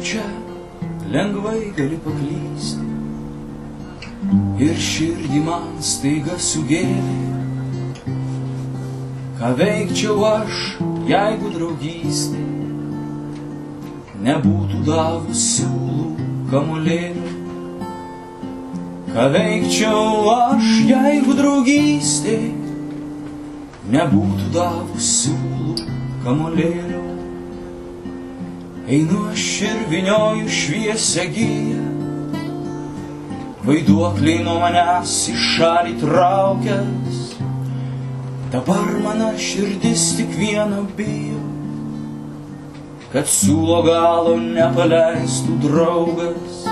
čia lengvai gali paklysti ir širdį man staiga sugėlė. Ką veikčiau aš, jeigu draugystė nebūtų davus siūlų kamuolėlių? Ką veikčiau aš, jeigu draugystė nebūtų davus siūlų kamuolėlių? Einu aš ir vynioju šviesią giją, vaiduokliai nuo manęs į šalį traukęs. Dabar mano širdis tik vieno bijo, kad siūlo galo nepaleistų draugas.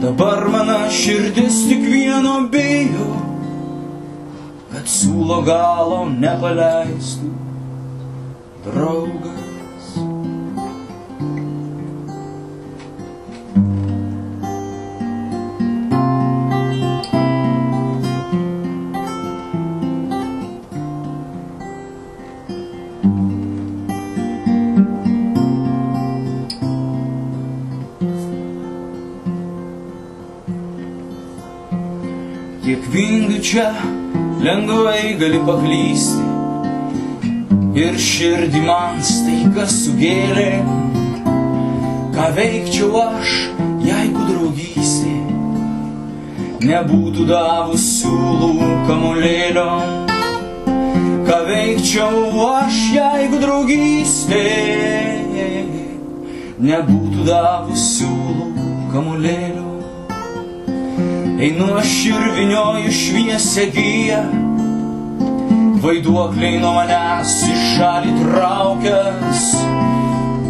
Dabar mano širdis tik vieno bijo, kad siūlo galo nepaleistų draugas. Kiek vingių čia lengvai gali paklysti ir širdį man staiga sugėlė. Ką veikčiau aš, jeigu draugystė nebūtų davus siūlų kamuolėlio? Ką veikčiau aš, jeigu draugystė nebūtų davus siūlų kamuolėlio? Einu aš ir vynioju šviesią giją, vaiduokliai nuo manęs į šalį traukęs.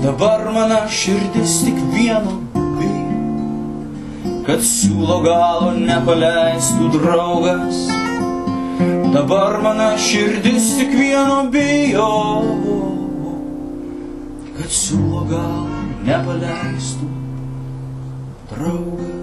Dabar mano širdis tik vieno bijo, kad siūlo galo nepaleistų draugas. Dabar mano širdis tik vieno bijo, kad siūlo galo nepaleistų draugas.